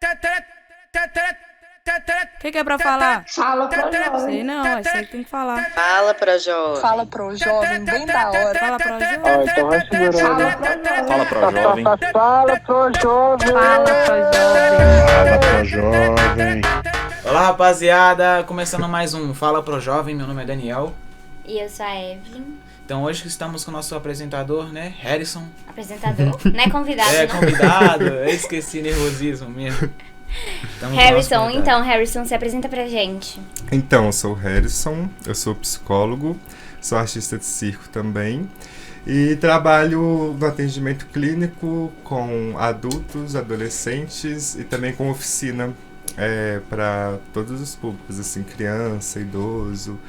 O que é pra falar? Fala pro jovem. Sei não, é você que tem que falar. Fala pra jovem. Fala pro jovem, bem da hora. Fala pra jovem. Ah, então vai segurando. Fala pro jovem. Fala pro jovem. Fala pro jovem. Fala pro jovem. Olá, rapaziada, começando mais um Fala Pro Jovem, meu nome é Daniel. E eu sou a Evelyn. Então hoje estamos com o nosso apresentador, né, Harrison. Apresentador, não é convidado, É, não? convidado, eu esqueci nervosismo mesmo. Estamos com o nosso Harrison, convidado. então, Harrison, se apresenta pra gente. Então, eu sou o Harrison, eu sou psicólogo, sou artista de circo também e trabalho no atendimento clínico com adultos, adolescentes e também com oficina para todos os públicos, assim, criança, idoso,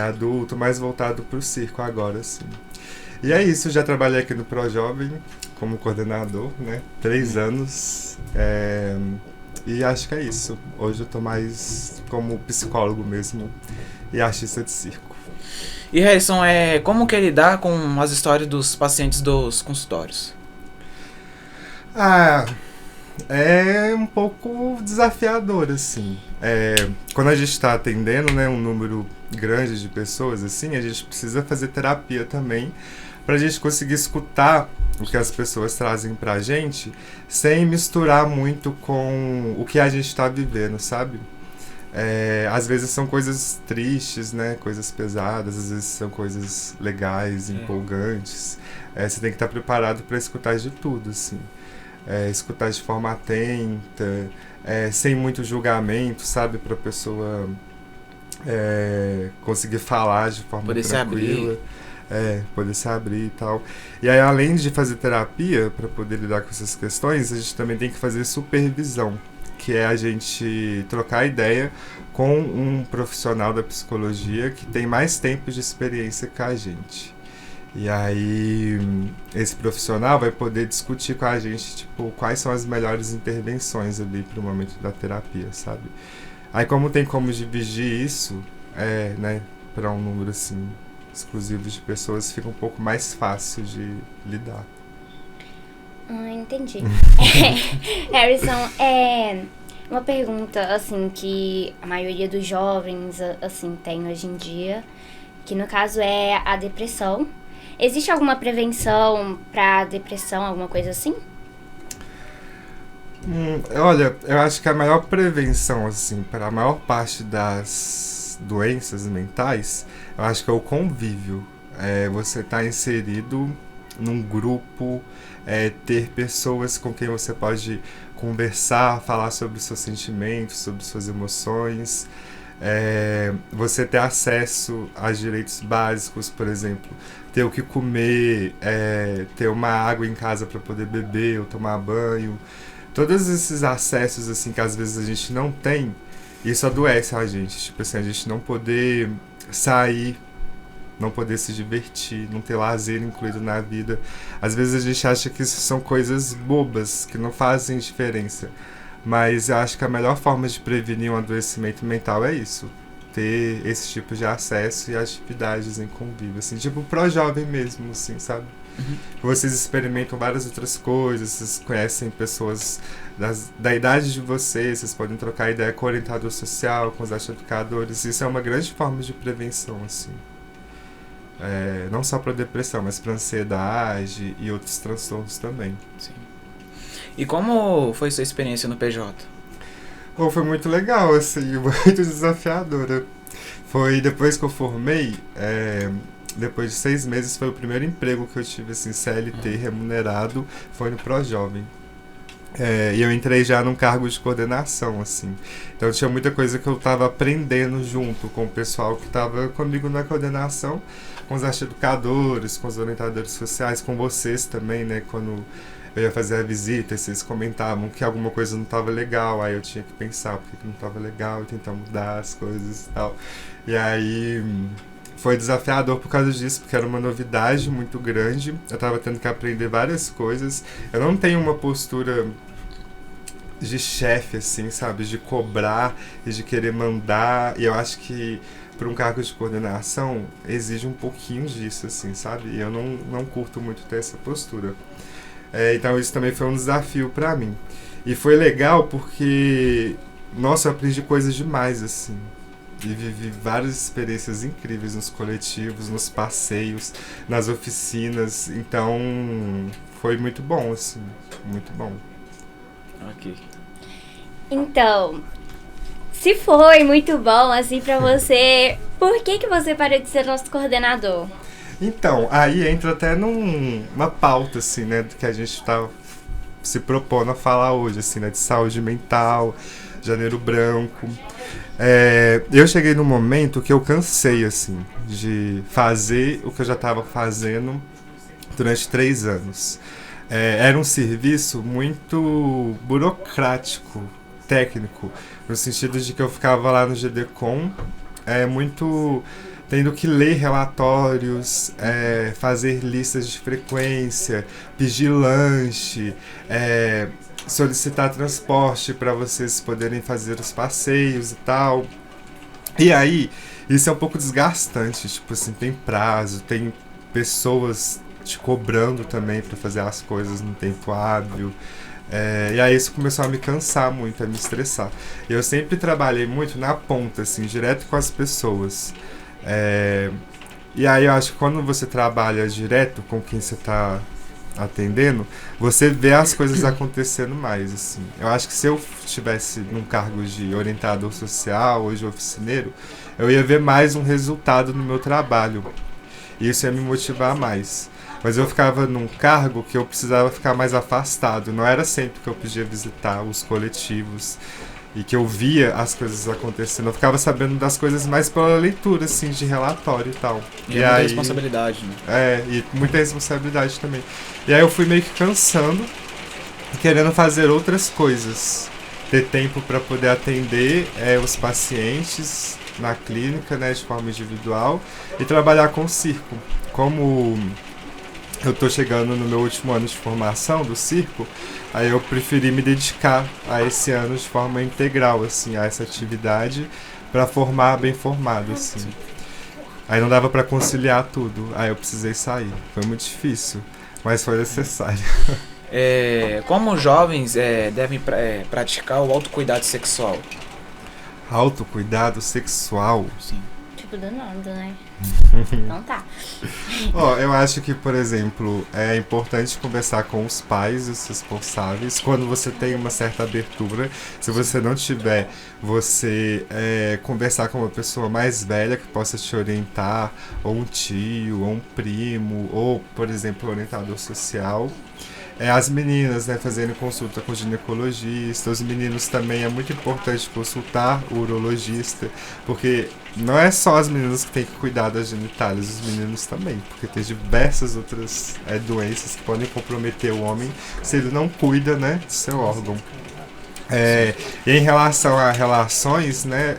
adulto, mais voltado para o circo agora, assim. E é isso, já trabalhei aqui no ProJovem como coordenador, né? 3 anos. E acho que é isso. Hoje eu tô mais como psicólogo mesmo e artista de circo. E Harrison, como que é lidar com as histórias dos pacientes dos consultórios? É um pouco desafiador, assim. Quando a gente está atendendo, né, um número grande de pessoas, assim, a gente precisa fazer terapia também para a gente conseguir escutar o que as pessoas trazem pra gente sem misturar muito com o que a gente está vivendo, sabe? Às vezes são coisas tristes, né? Coisas pesadas, às vezes são coisas legais, empolgantes. Você tem que estar preparado para escutar de tudo, assim. Escutar de forma atenta, sem muito julgamento, sabe? Pra pessoa conseguir falar de forma Poder tranquila. Poder se abrir e tal. E aí, além de fazer terapia, para poder lidar com essas questões, a gente também tem que fazer supervisão, que é a gente trocar ideia com um profissional da psicologia que tem mais tempo de experiência que a gente. E aí, esse profissional vai poder discutir com a gente, tipo, quais são as melhores intervenções ali para o momento da terapia, sabe? Aí, como tem como dividir isso, né, para um número, assim, exclusivo de pessoas, fica um pouco mais fácil de lidar. Entendi. Harrison, uma pergunta, assim, que a maioria dos jovens, assim, tem hoje em dia, que no caso é a depressão. Existe alguma prevenção pra depressão, alguma coisa assim? Olha, eu acho que a maior prevenção, assim, para a maior parte das doenças mentais, eu acho que é o convívio. Você estar inserido num grupo, ter pessoas com quem você pode conversar, falar sobre os seus sentimentos, sobre suas emoções, você ter acesso a direitos básicos, por exemplo, ter o que comer, ter uma água em casa para poder beber ou tomar banho. Todos esses acessos, assim, que às vezes a gente não tem, isso adoece a gente. Tipo assim, a gente não poder sair, não poder se divertir, não ter lazer incluído na vida. Às vezes a gente acha que isso são coisas bobas, que não fazem diferença. Mas eu acho que a melhor forma de prevenir um adoecimento mental é isso. Ter esse tipo de acesso e atividades em convívio, assim, tipo pro jovem mesmo, assim, sabe? Vocês experimentam várias outras coisas, vocês conhecem pessoas da idade de vocês podem trocar ideia com o orientador social, com os educadores. Isso é uma grande forma de prevenção, assim. Não só para depressão, mas para ansiedade e outros transtornos também. Sim. E como foi sua experiência no PJ? Foi muito legal, assim, muito desafiadora. Foi depois que eu formei, depois de 6 meses, foi o primeiro emprego que eu tive, assim, CLT remunerado, foi no ProJovem. E eu entrei já num cargo de coordenação, assim. Então tinha muita coisa que eu estava aprendendo junto com o pessoal que estava comigo na coordenação, com os educadores, com os orientadores sociais, com vocês também, né? Quando eu ia fazer a visita, vocês comentavam que alguma coisa não estava legal, aí eu tinha que pensar por que não estava legal e tentar mudar as coisas e tal. E aí foi desafiador por causa disso, porque era uma novidade muito grande. Eu estava tendo que aprender várias coisas. Eu não tenho uma postura de chefe, assim, sabe? De cobrar e de querer mandar. E eu acho que para um cargo de coordenação exige um pouquinho disso, assim, sabe? E eu não curto muito ter essa postura. Então isso também foi um desafio pra mim. E foi legal porque, nossa, eu aprendi coisas demais, assim. E vivi várias experiências incríveis nos coletivos, nos passeios, nas oficinas. Então, foi muito bom, assim. Muito bom. Ok. Então, se foi muito bom assim pra você, por que você parou de ser nosso coordenador? Então, aí entra até numa pauta, assim, né? Do que a gente tá se propondo a falar hoje, assim, né? De saúde mental, Janeiro Branco. Eu cheguei num momento que eu cansei, assim, de fazer o que eu já estava fazendo durante 3 anos. Era um serviço muito burocrático, técnico, no sentido de que eu ficava lá no GDCOM, muito tendo que ler relatórios, fazer listas de frequência, pedir lanche, solicitar transporte para vocês poderem fazer os passeios e tal. E aí, isso é um pouco desgastante, tipo assim, tem prazo, tem pessoas te cobrando também para fazer as coisas no tempo hábil. E aí isso começou a me cansar muito, a me estressar. Eu sempre trabalhei muito na ponta, assim, direto com as pessoas. E aí eu acho que quando você trabalha direto com quem você está atendendo, você vê as coisas acontecendo mais, assim. Eu acho que se eu estivesse num cargo de orientador social ou de oficineiro, eu ia ver mais um resultado no meu trabalho. E isso ia me motivar mais. Mas eu ficava num cargo que eu precisava ficar mais afastado. Não era sempre que eu podia visitar os coletivos e que eu via as coisas acontecendo. Eu ficava sabendo das coisas mais pela leitura, assim, de relatório e tal. E muita responsabilidade, né? E muita responsabilidade também. E aí eu fui meio que cansando, querendo fazer outras coisas. Ter tempo para poder atender os pacientes na clínica, né, de forma individual, e trabalhar com o circo. Como eu tô chegando no meu último ano de formação do circo, aí eu preferi me dedicar a esse ano de forma integral, assim, a essa atividade, para formar bem formado, assim. Aí não dava para conciliar tudo, aí eu precisei sair. Foi muito difícil, mas foi necessário. Como os jovens devem praticar o autocuidado sexual? Autocuidado sexual? Sim. Tipo, do nada, né? Então tá. Eu acho que, por exemplo, é importante conversar com os pais e os responsáveis quando você tem uma certa abertura. Se você não tiver, você conversar com uma pessoa mais velha que possa te orientar, ou um tio, ou um primo, ou, por exemplo, um orientador social. As meninas, né, fazendo consulta com o ginecologista. Os meninos também é muito importante consultar o urologista, porque não é só as meninas que têm que cuidar das genitálias, os meninos também, porque tem diversas outras doenças que podem comprometer o homem se ele não cuida, né, do seu órgão. E em relação a relações, né,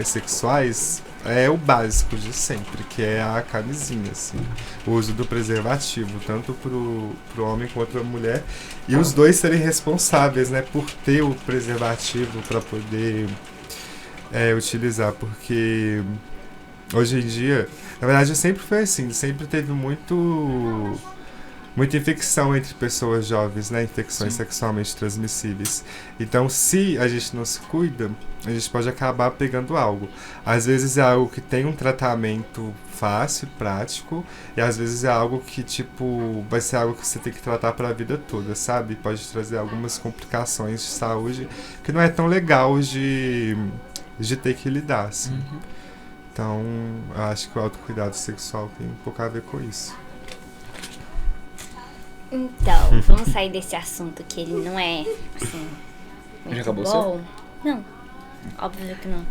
sexuais, é o básico de sempre, que é a camisinha, assim, o uso do preservativo, tanto pro homem quanto pra mulher, e os dois serem responsáveis, né, por ter o preservativo para poder utilizar, porque hoje em dia, na verdade sempre foi assim, sempre teve muita infecção entre pessoas jovens, né? Infecções sexualmente transmissíveis. Então, se a gente não se cuida, a gente pode acabar pegando algo. Às vezes é algo que tem um tratamento fácil, prático, e às vezes é algo que, tipo, vai ser algo que você tem que tratar para a vida toda, sabe? Pode trazer algumas complicações de saúde que não é tão legal de ter que lidar, assim. Uhum. Então, eu acho que o autocuidado sexual tem um pouco a ver com isso. Então, vamos sair desse assunto que ele não é, assim, muito Já acabou bom. Não, óbvio que não.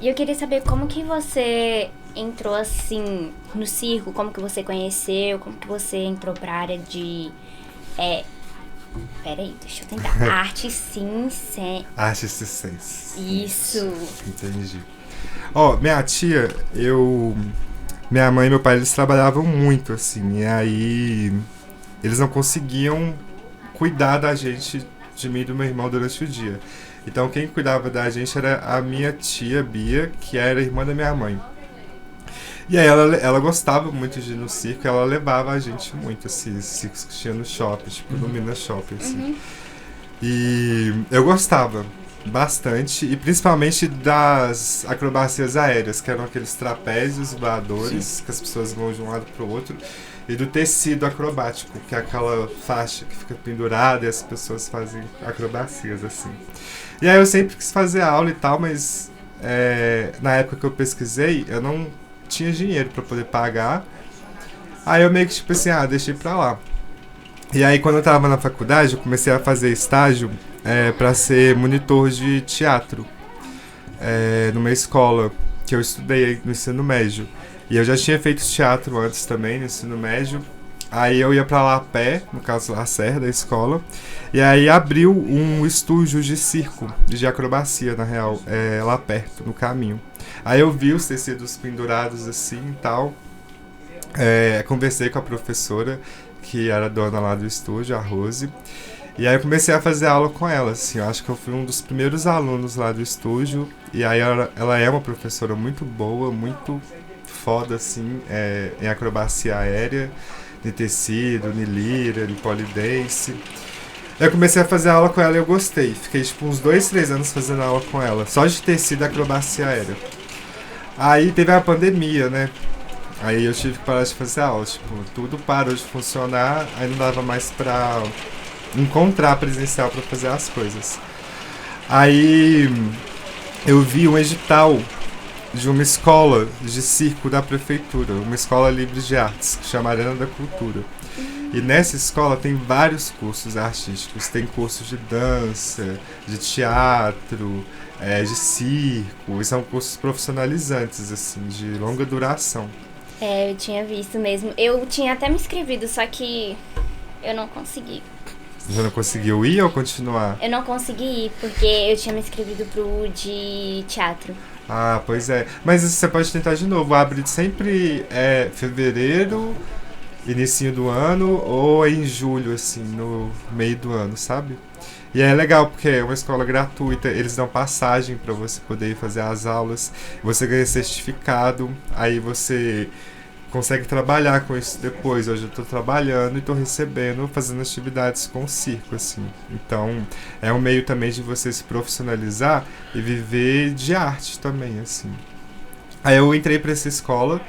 E eu queria saber como que você entrou, assim, no circo, como que você conheceu, como que você entrou pra área de... Peraí, deixa eu tentar. Arte circense. Arte circense. Isso. Entendi. Minha tia, minha mãe e meu pai, eles trabalhavam muito, assim, e aí eles não conseguiam cuidar da gente, de mim e do meu irmão, durante o dia. Então quem cuidava da gente era a minha tia Bia, que era irmã da minha mãe. E aí ela gostava muito de ir no circo, ela levava a gente muito, assim, os circos que tinha no shopping, tipo no Minas Shopping, assim. E eu gostava bastante, e principalmente das acrobacias aéreas, que eram aqueles trapézios voadores, que as pessoas vão de um lado pro outro, e do tecido acrobático, que é aquela faixa que fica pendurada e as pessoas fazem acrobacias, assim. E aí eu sempre quis fazer aula e tal, mas na época que eu pesquisei, eu não tinha dinheiro pra poder pagar. Aí eu meio que tipo assim, deixei pra lá. E aí quando eu tava na faculdade, eu comecei a fazer estágio pra ser monitor de teatro numa escola que eu estudei no ensino médio. E eu já tinha feito teatro antes também, no ensino médio. Aí eu ia pra lá a pé, no caso Lacerda, da escola. E aí abriu um estúdio de circo, de acrobacia, na real, lá perto, no caminho. Aí eu vi os tecidos pendurados assim e tal. Conversei com a professora, que era dona lá do estúdio, a Rose. E aí eu comecei a fazer aula com ela, assim. Eu acho que eu fui um dos primeiros alunos lá do estúdio. E aí ela é uma professora muito boa, muito foda, assim, em acrobacia aérea, de tecido, de lira, de polidense. Eu comecei a fazer aula com ela e eu gostei. Fiquei tipo uns 2, 3 anos fazendo aula com ela, só de tecido e acrobacia aérea. Aí teve a pandemia, né? Aí eu tive que parar de fazer aula, tipo, tudo parou de funcionar, aí não dava mais pra encontrar presencial pra fazer as coisas. Aí eu vi um edital de uma escola de circo da prefeitura, uma escola livre de artes, que chama Arena da Cultura. E nessa escola tem vários cursos artísticos, tem cursos de dança, de teatro, de circo, e são cursos profissionalizantes, assim, de longa duração. Eu tinha visto mesmo. Eu tinha até me inscrevido, só que eu não consegui. Você não conseguiu ir ou continuar? Eu não consegui ir, porque eu tinha me inscrevido pro de teatro. Ah, pois é. Mas você pode tentar de novo. Abre sempre fevereiro, inicinho do ano, ou em julho, assim, no meio do ano, sabe? E é legal porque é uma escola gratuita, eles dão passagem para você poder ir fazer as aulas, você ganha certificado, aí você consegue trabalhar com isso depois. Hoje eu tô trabalhando e tô recebendo, fazendo atividades com o circo, assim. Então, é um meio também de você se profissionalizar e viver de arte também, assim. Aí eu entrei para essa escola,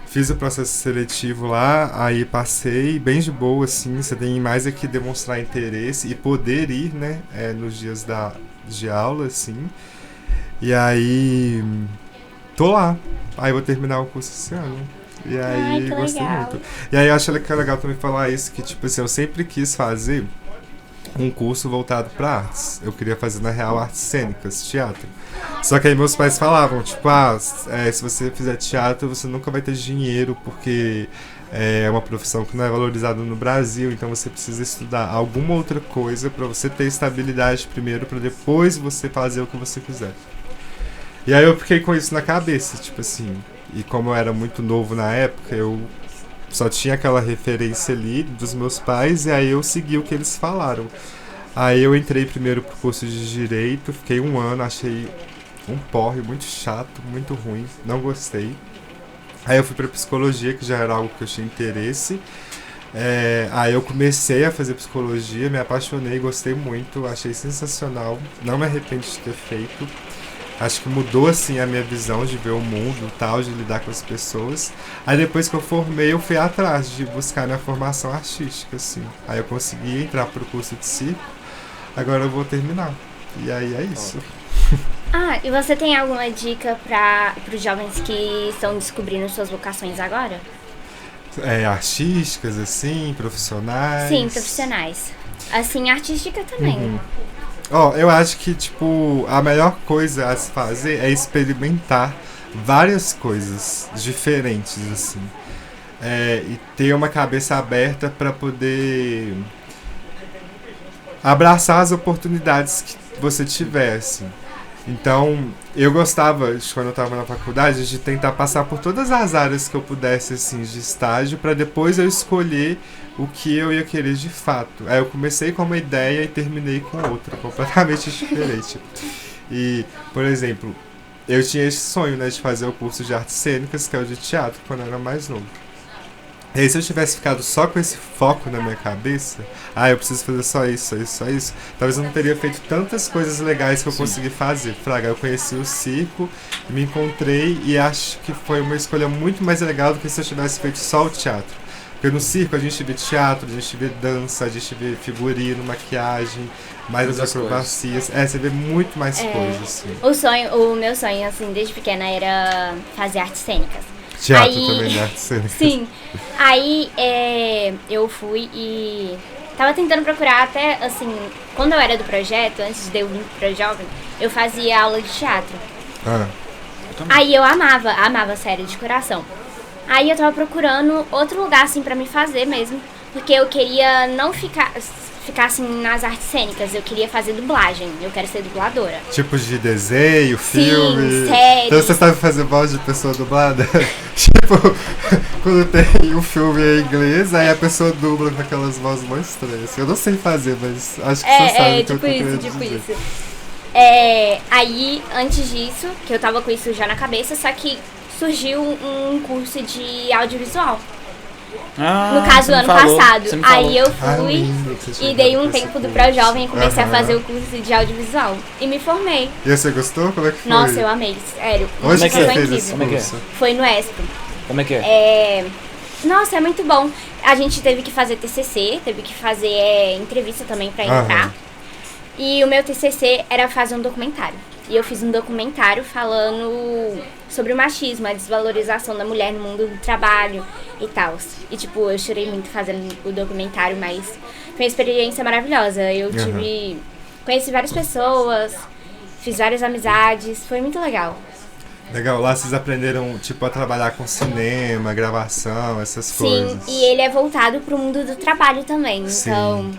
fiz o processo seletivo lá, aí passei bem de boa, assim. Você tem mais é que demonstrar interesse e poder ir, né, nos dias de aula, assim. E aí, tô lá. Aí vou terminar o curso esse ano. E aí, que gostei legal. muito. E aí, eu acho que é legal também falar isso, que, tipo assim, eu sempre quis fazer um curso voltado pra artes. Eu queria fazer, na real, artes cênicas, teatro. Só que aí meus pais falavam, tipo, se você fizer teatro, você nunca vai ter dinheiro, porque é uma profissão que não é valorizada no Brasil, então você precisa estudar alguma outra coisa pra você ter estabilidade primeiro, pra depois você fazer o que você quiser. E aí eu fiquei com isso na cabeça, tipo assim, e como eu era muito novo na época, eu só tinha aquela referência ali dos meus pais, e aí eu segui o que eles falaram. Aí eu entrei primeiro pro curso de Direito, fiquei 1 ano, achei um porre muito chato, muito ruim, não gostei. Aí eu fui pra Psicologia, que já era algo que eu tinha interesse. Aí eu comecei a fazer Psicologia, me apaixonei, gostei muito, achei sensacional, não me arrependo de ter feito. Acho que mudou, assim, a minha visão de ver o mundo e tal, de lidar com as pessoas. Aí depois que eu formei, eu fui atrás de buscar minha formação artística, assim. Aí eu consegui entrar pro curso de circo, agora eu vou terminar. E aí é isso. E você tem alguma dica para os jovens que estão descobrindo suas vocações agora? Artísticas, assim, profissionais? Sim, profissionais. Assim, artística também. Eu acho que, tipo, a melhor coisa a se fazer é experimentar várias coisas diferentes, assim. E ter uma cabeça aberta para poder abraçar as oportunidades que você tiver, assim. Então, eu gostava, quando eu estava na faculdade, de tentar passar por todas as áreas que eu pudesse, assim, de estágio, para depois eu escolher o que eu ia querer de fato. Aí eu comecei com uma ideia e terminei com outra, completamente diferente. E, por exemplo, eu tinha esse sonho, né, de fazer o curso de artes cênicas, que é o de teatro, quando eu era mais novo. E aí, se eu tivesse ficado só com esse foco na minha cabeça, eu preciso fazer só isso, talvez eu não teria feito tantas coisas legais que eu consegui fazer. Fraga, eu conheci o circo, me encontrei e acho que foi uma escolha muito mais legal do que se eu tivesse feito só o teatro. Porque no circo a gente vê teatro, a gente vê dança, a gente vê figurino, maquiagem, mais as acrobacias. Você vê muito mais coisas, assim. O meu sonho, assim, desde pequena era fazer artes cênicas. Teatro aí, também, né? Artes cênicas. Sim. Aí eu fui e tava tentando procurar até, assim, quando eu era do projeto, antes de eu vir pro Jovem, eu fazia aula de teatro. Aí eu amava sério, de coração. Aí eu tava procurando outro lugar, assim, pra me fazer mesmo, porque eu queria não ficar assim nas artes cênicas, eu queria fazer dublagem, eu quero ser dubladora. Tipo de desenho, filme. Sim, série. Então você sabe fazer voz de pessoa dublada? Tipo, quando tem um filme em inglês, aí a pessoa dubla com aquelas vozes muito estranhas. Eu não sei fazer, mas acho que você sabe o que eu tô querendo dizer. Isso. Aí, antes disso, que eu tava com isso já na cabeça, só que surgiu um curso de audiovisual. No caso, ano passado. Aí eu fui e dei um tempo do Pró-Jovem e comecei a fazer o curso de audiovisual. E me formei. E você gostou? Como é que foi? Nossa, eu amei, sério. Onde que você foi fez incrível. esse curso? Foi no Expo. Como é que é? Nossa, é muito bom. A gente teve que fazer TCC, teve que fazer entrevista também pra entrar. E o meu TCC era fazer um documentário. E eu fiz um documentário falando sobre o machismo, a desvalorização da mulher no mundo do trabalho e tal. E, tipo, eu chorei muito fazendo o documentário, mas foi uma experiência maravilhosa. Eu conheci várias pessoas, fiz várias amizades, foi muito legal. Legal, lá vocês aprenderam, tipo, a trabalhar com cinema, gravação, essas coisas. Sim, e ele é voltado pro mundo do trabalho também, então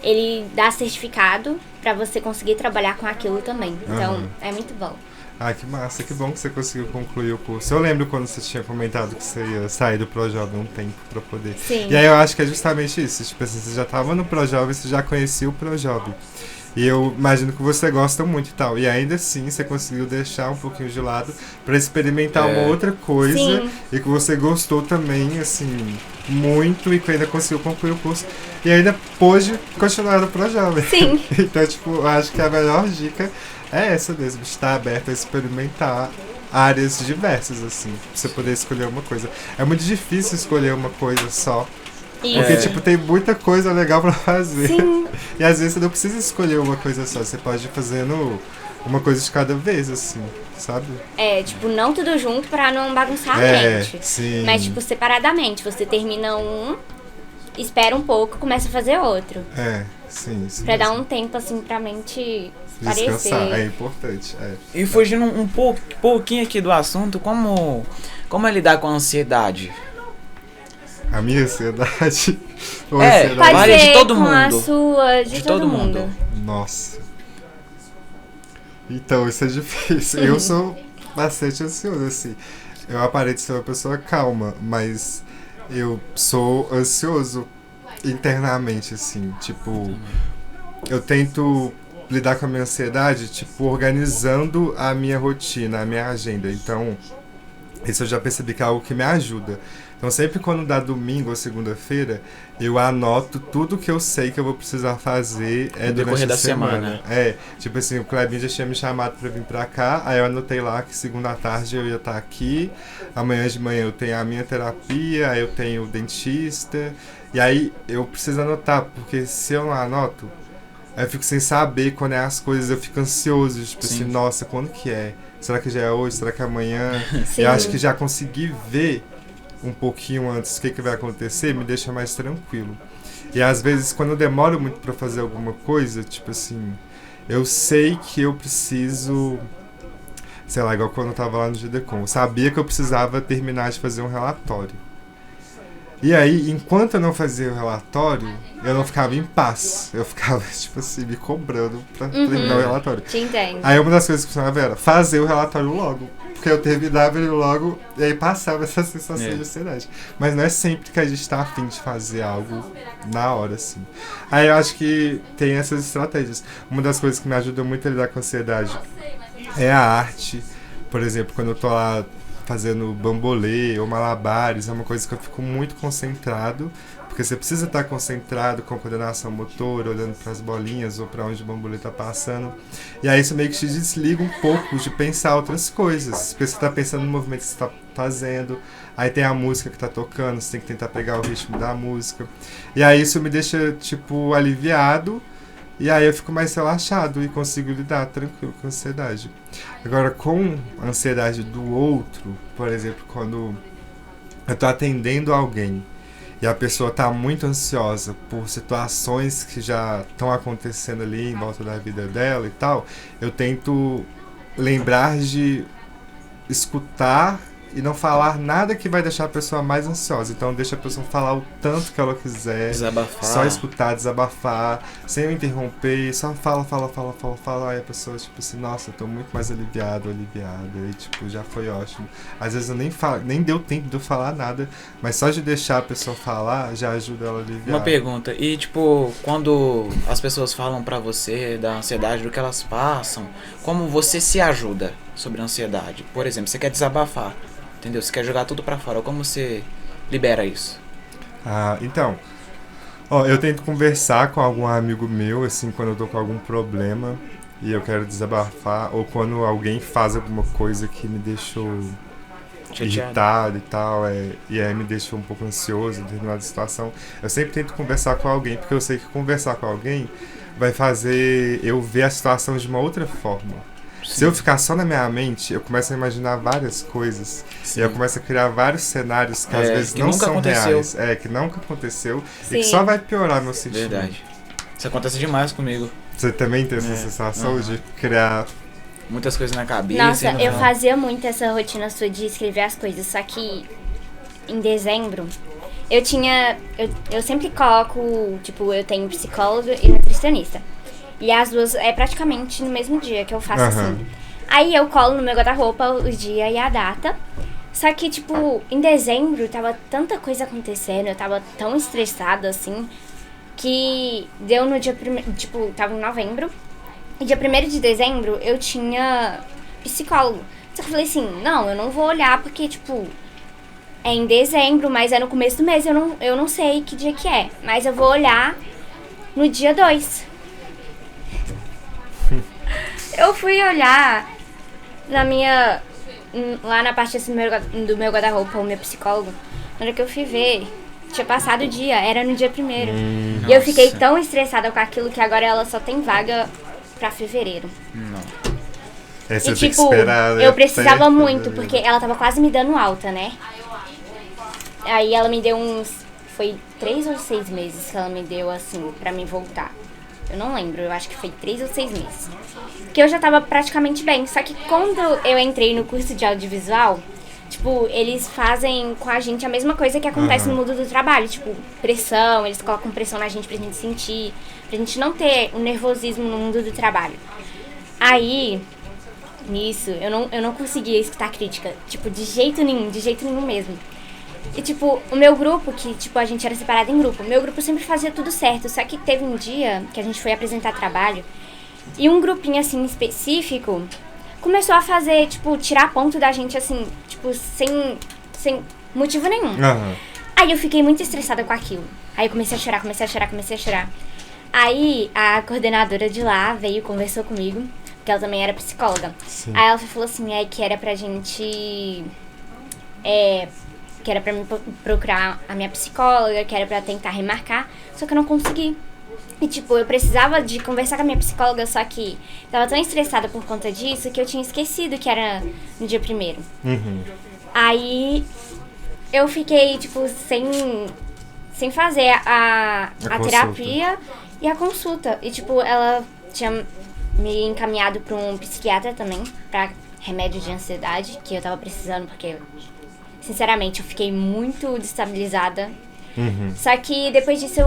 ele dá certificado pra você conseguir trabalhar com aquilo também, então é muito bom. Que massa, que bom que você conseguiu concluir o curso. Eu lembro quando você tinha comentado que você ia sair do Pró-Jovem um tempo pra poder... Sim. E aí eu acho que é justamente isso, tipo assim, você já tava no Pró-Jovem, você já conhecia o Pró-Jovem. E eu imagino que você gosta muito e tal. E ainda assim, você conseguiu deixar um pouquinho de lado pra experimentar uma outra coisa. Sim. E que você gostou também, assim, muito. E que ainda conseguiu concluir o curso. E ainda pôde continuar no Pró-Jovem. Sim. Então, tipo, eu acho que a melhor dica é essa mesmo. Estar aberto a experimentar áreas diversas, assim. Pra você poder escolher uma coisa. É muito difícil escolher uma coisa só. Porque, tipo, tem muita coisa legal pra fazer. Sim. E às vezes você não precisa escolher uma coisa só. Você pode ir fazendo uma coisa de cada vez, assim, sabe? Tipo, não tudo junto pra não bagunçar a mente. Sim. Mas, tipo, separadamente. Você termina um, espera um pouco, começa a fazer outro. Sim. Isso pra mesmo. dar um tempo, assim, pra mente Descansar, parecer. é importante. E fugindo um pouquinho aqui do assunto, como é lidar com a ansiedade? A minha ansiedade. Ou É, ansiedade? Pode Varia ser de todo com mundo. a sua, de todo mundo. Nossa. Então, isso é difícil. Eu sou bastante ansioso, assim. Eu aparento ser uma pessoa calma, mas eu sou ansioso internamente, assim. Tipo, eu tento lidar com a minha ansiedade, tipo, organizando a minha rotina, a minha agenda. Então, isso eu já percebi que é algo que me ajuda. Então, sempre quando dá domingo ou segunda-feira, eu anoto tudo que eu sei que eu vou precisar fazer durante a semana. Tipo assim, o Clebinho já tinha me chamado pra vir pra cá, aí eu anotei lá que segunda à tarde eu ia estar aqui, amanhã de manhã eu tenho a minha terapia, aí eu tenho o dentista, e aí eu preciso anotar, porque se eu não anoto, aí eu fico sem saber quando é as coisas, eu fico ansioso, tipo assim, nossa, quando que é? Será que já é hoje? Será que é amanhã? Sim. Eu acho que já consegui ver um pouquinho antes o que vai acontecer, me deixa mais tranquilo. E às vezes, quando eu demoro muito pra fazer alguma coisa, tipo assim, eu sei que eu preciso, sei lá, igual quando eu tava lá no GDCOM, eu sabia que eu precisava terminar de fazer um relatório. E aí, enquanto eu não fazia o relatório, eu não ficava em paz. Eu ficava, tipo assim, me cobrando pra terminar o relatório. Te entendo. Aí uma das coisas que funcionava era fazer o relatório logo. Porque eu terminava ele logo e aí passava essa sensação de ansiedade. Mas não é sempre que a gente tá afim de fazer algo na hora, assim. Aí eu acho que tem essas estratégias. Uma das coisas que me ajuda muito a lidar com a ansiedade é a arte. Por exemplo, quando eu tô lá fazendo bambolê ou malabares, é uma coisa que eu fico muito concentrado, porque você precisa estar concentrado com a coordenação motora, olhando para as bolinhas ou para onde o bambolê tá passando. E aí isso meio que te desliga um pouco de pensar outras coisas, porque você tá pensando no movimento que você tá fazendo, aí tem a música que tá tocando, você tem que tentar pegar o ritmo da música. E aí isso me deixa, tipo, aliviado, e aí eu fico mais relaxado e consigo lidar tranquilo com a ansiedade. Agora, com a ansiedade do outro, por exemplo, quando eu tô atendendo alguém e a pessoa tá muito ansiosa por situações que já estão acontecendo ali em volta da vida dela e tal, eu tento lembrar de escutar e não falar nada que vai deixar a pessoa mais ansiosa. Então deixa a pessoa falar o tanto que ela quiser. Desabafar. Só escutar, desabafar, sem eu interromper, só fala. Aí a pessoa, tipo assim, nossa, eu tô muito mais aliviada. E tipo, já foi ótimo. Às vezes eu nem deu tempo de eu falar nada, mas só de deixar a pessoa falar, já ajuda ela a aliviar. Uma pergunta, e tipo, quando as pessoas falam pra você da ansiedade, do que elas passam, como você se ajuda sobre a ansiedade? Por exemplo, você quer desabafar, entendeu? Você quer jogar tudo pra fora, como você libera isso? Então, eu tento conversar com algum amigo meu, assim, quando eu tô com algum problema e eu quero desabafar, ou quando alguém faz alguma coisa que me deixou irritado e tal, e aí me deixa um pouco ansioso em determinada situação. Eu sempre tento conversar com alguém, porque eu sei que conversar com alguém vai fazer eu ver a situação de uma outra forma. Sim. Se eu ficar só na minha mente, eu começo a imaginar várias coisas. Sim. E eu começo a criar vários cenários que às vezes que não nunca são aconteceu. reais. Que nunca aconteceu. Sim. E que só vai piorar meu sentimento. Verdade. Isso acontece demais comigo. Você também tem essa sensação de criar... Muitas coisas na cabeça. Nossa, e no eu final- fazia muito essa rotina sua de escrever as coisas, só que em dezembro eu sempre coloco, tipo, eu tenho psicólogo e nutricionista. E as duas é praticamente no mesmo dia que eu faço assim. Aí eu colo no meu guarda-roupa o dia e a data. Só que, tipo, em dezembro tava tanta coisa acontecendo, eu tava tão estressada assim, que deu no dia primeiro, tipo, tava em novembro. E dia 1º de dezembro eu tinha psicólogo. Só que eu falei assim, não, eu não vou olhar porque, tipo, é em dezembro, mas é no começo do mês, eu não sei que dia que é. Mas eu vou olhar no dia 2. Eu fui olhar lá na parte assim, do meu guarda-roupa, o meu psicólogo. Na hora que eu fui ver, tinha passado o dia, era no dia 1º. E eu fiquei tão estressada com aquilo que agora ela só tem vaga pra fevereiro. Não. Aí você E tem que tipo, esperar, eu precisava perto, muito, né? porque ela tava quase me dando alta, né? Aí ela me deu foi 3 ou 6 meses que ela me deu, assim, pra mim voltar. Eu não lembro, eu acho que foi 3 ou 6 meses. Que eu já tava praticamente bem. Só que quando eu entrei no curso de audiovisual, tipo, eles fazem com a gente a mesma coisa que acontece no mundo do trabalho. Tipo, pressão, eles colocam pressão na gente pra gente sentir, pra gente não ter um nervosismo no mundo do trabalho. Aí, nisso, eu não conseguia escutar crítica. Tipo, de jeito nenhum mesmo. E, tipo, o meu grupo, que, tipo, a gente era separado em grupo. O meu grupo sempre fazia tudo certo. Só que teve um dia que a gente foi apresentar trabalho e um grupinho, assim, específico começou a fazer, tipo, tirar ponto da gente, assim, tipo, sem motivo nenhum. Aí eu fiquei muito estressada com aquilo. Aí eu comecei a chorar. Aí a coordenadora de lá veio e conversou comigo, porque ela também era psicóloga. Sim. Aí ela falou assim, que era pra gente... que era pra mim procurar a minha psicóloga, que era pra tentar remarcar, só que eu não consegui. E, tipo, eu precisava de conversar com a minha psicóloga, só que tava tão estressada por conta disso que eu tinha esquecido que era no dia 1º. Aí eu fiquei, tipo, sem fazer a terapia e a consulta. E, tipo, ela tinha me encaminhado pra um psiquiatra também, pra remédio de ansiedade, que eu tava precisando, porque... Sinceramente, eu fiquei muito destabilizada. Só que depois disso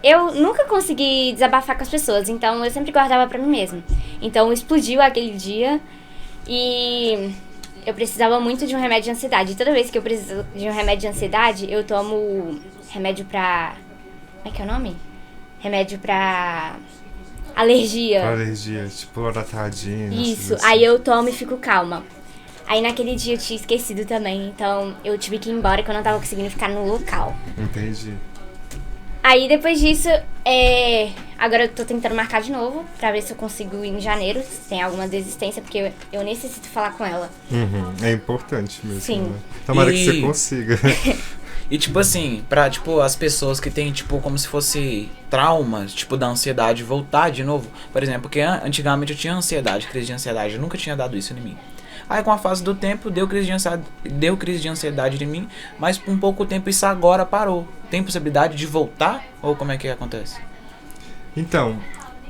eu nunca consegui desabafar com as pessoas, então eu sempre guardava pra mim mesma. Então explodiu aquele dia e eu precisava muito de um remédio de ansiedade. E toda vez que eu preciso de um remédio de ansiedade, eu tomo remédio pra... Como é que é o nome? Remédio pra alergia. Alergia, tipo loratadina. Isso, assim. aí eu tomo e fico calma. Aí naquele dia eu tinha esquecido também, então eu tive que ir embora que eu não tava conseguindo ficar no local. Entendi. Aí depois disso, agora eu tô tentando marcar de novo pra ver se eu consigo ir em janeiro, se tem alguma desistência, porque eu necessito falar com ela. Uhum. É importante mesmo. Sim. Né? Tomara que E- você consiga. E tipo assim, pra tipo, as pessoas que têm, tipo, como se fosse traumas, tipo, da ansiedade voltar de novo. Por exemplo, porque antigamente eu tinha ansiedade, crise de ansiedade, eu nunca tinha dado isso em mim. Aí com a fase do tempo, deu crise de ansiedade em mim, mas por um pouco tempo isso agora parou. Tem possibilidade de voltar? Ou como é que acontece? Então,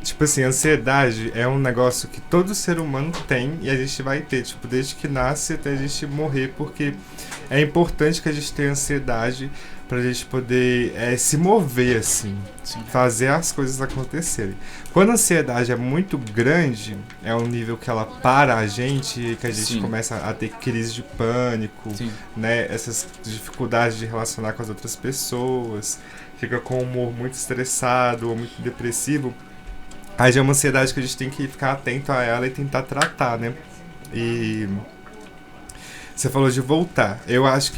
tipo assim, ansiedade é um negócio que todo ser humano tem e a gente vai ter, tipo, desde que nasce até a gente morrer, porque é importante que a gente tenha ansiedade pra gente poder se mover, assim, Sim. fazer as coisas acontecerem. Quando a ansiedade é muito grande, é um nível que ela para a gente e que a gente Sim. começa a ter crise de pânico, Sim. né, essas dificuldades de relacionar com as outras pessoas, fica com o humor muito estressado ou muito depressivo. Aí já é uma ansiedade que a gente tem que ficar atento a ela e tentar tratar, né? E você falou de voltar. Eu acho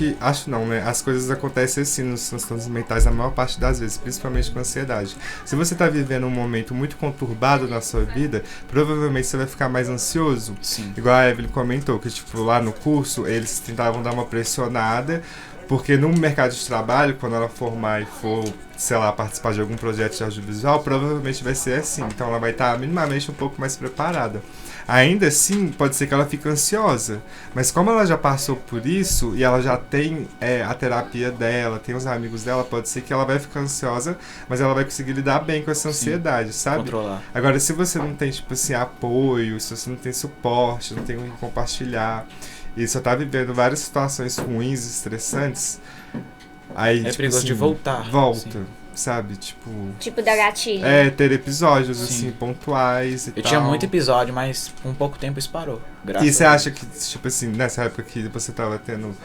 não, né? As coisas acontecem assim nos transtornos mentais na maior parte das vezes, principalmente com ansiedade. Se você tá vivendo um momento muito conturbado na sua vida, provavelmente você vai ficar mais ansioso. Sim. Igual a Evelyn comentou, que tipo, lá no curso, eles tentavam dar uma pressionada, porque no mercado de trabalho, quando ela formar e for, sei lá, participar de algum projeto de audiovisual, provavelmente vai ser assim. Então ela vai estar minimamente um pouco mais preparada. Ainda assim, pode ser que ela fique ansiosa, mas como ela já passou por isso e ela já tem a terapia dela, tem os amigos dela, pode ser que ela vai ficar ansiosa, mas ela vai conseguir lidar bem com essa ansiedade, sabe? Controlar. Agora, se você não tem, tipo assim, apoio, se você não tem suporte, não tem com quem compartilhar, e só tá vivendo várias situações ruins, estressantes, aí, É tipo perigoso assim, de voltar. volta, Sim. sabe? Tipo, Tipo da gatilho. ter episódios, Sim. assim, pontuais e Eu tal. tinha muito episódio, mas com pouco tempo isso parou. Graças E você a acha que, tipo assim, nessa época que você tava tendo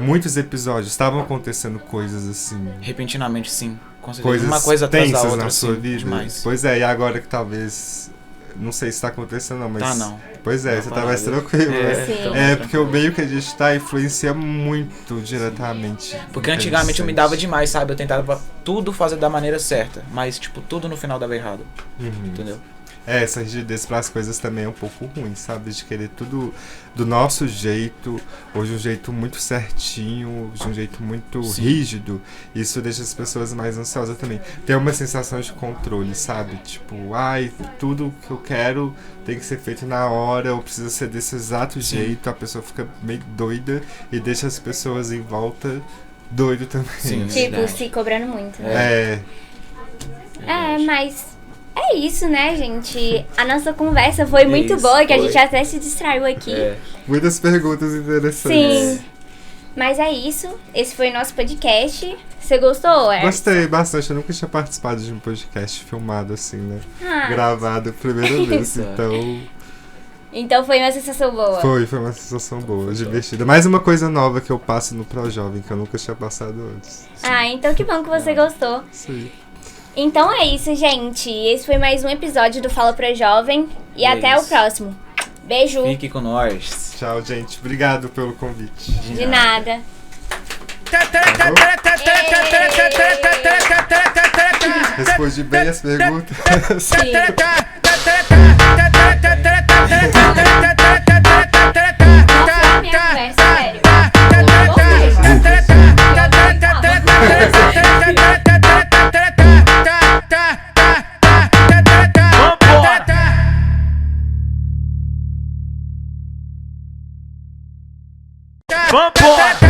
muitos episódios, estavam acontecendo coisas assim, Repentinamente, sim. Com certeza. coisas Uma coisa atrás da tensas outra, na sua sim, vida? demais. Pois é, e agora que talvez, não sei se tá acontecendo não, mas... Tá, não. Pois é, Tá você tá mais parado. tranquilo, né? Sim. tô É, mais porque o meio que a gente tá influencia muito diretamente. Porque no que a antigamente gente eu me dava sente. demais, sabe? Eu tentava tudo fazer da maneira certa. Mas, tipo, tudo no final dava errado. Uhum. Entendeu? Essa rigidez para as coisas também é um pouco ruim, sabe? De querer tudo do nosso jeito, ou de um jeito muito certinho, de um jeito muito Sim. rígido. Isso deixa as pessoas mais ansiosas também. Tem uma sensação de controle, sabe? Tipo, ai, tudo que eu quero tem que ser feito na hora, ou precisa ser desse exato Sim. jeito. A pessoa fica meio doida e deixa as pessoas em volta doido também. Sim. Tipo, Verdade. se cobrando muito. É, Mas é isso, né, gente? A nossa conversa foi muito Isso, boa, que a foi. gente até se distraiu aqui. É. muitas perguntas interessantes. Sim. Mas é isso. Esse foi o nosso podcast. Você gostou, Erson? Gostei bastante, eu nunca tinha participado de um podcast filmado assim, né? Ah, Gravado a primeira vez, Exato. então então foi uma sensação boa. foi uma sensação boa, divertida. Mais uma coisa nova que eu passo no Pro Jovem, que eu nunca tinha passado antes. Ah, então que bom que você gostou. Isso aí. Então é isso, gente. Esse foi mais um episódio do Fala Pro Jovem. E É até o isso. próximo. Beijo. Fique com nós. Tchau, gente. Obrigado pelo convite. De nada. Respondi bem as perguntas. Sim. Não foi minha conversa, sério. Vambora!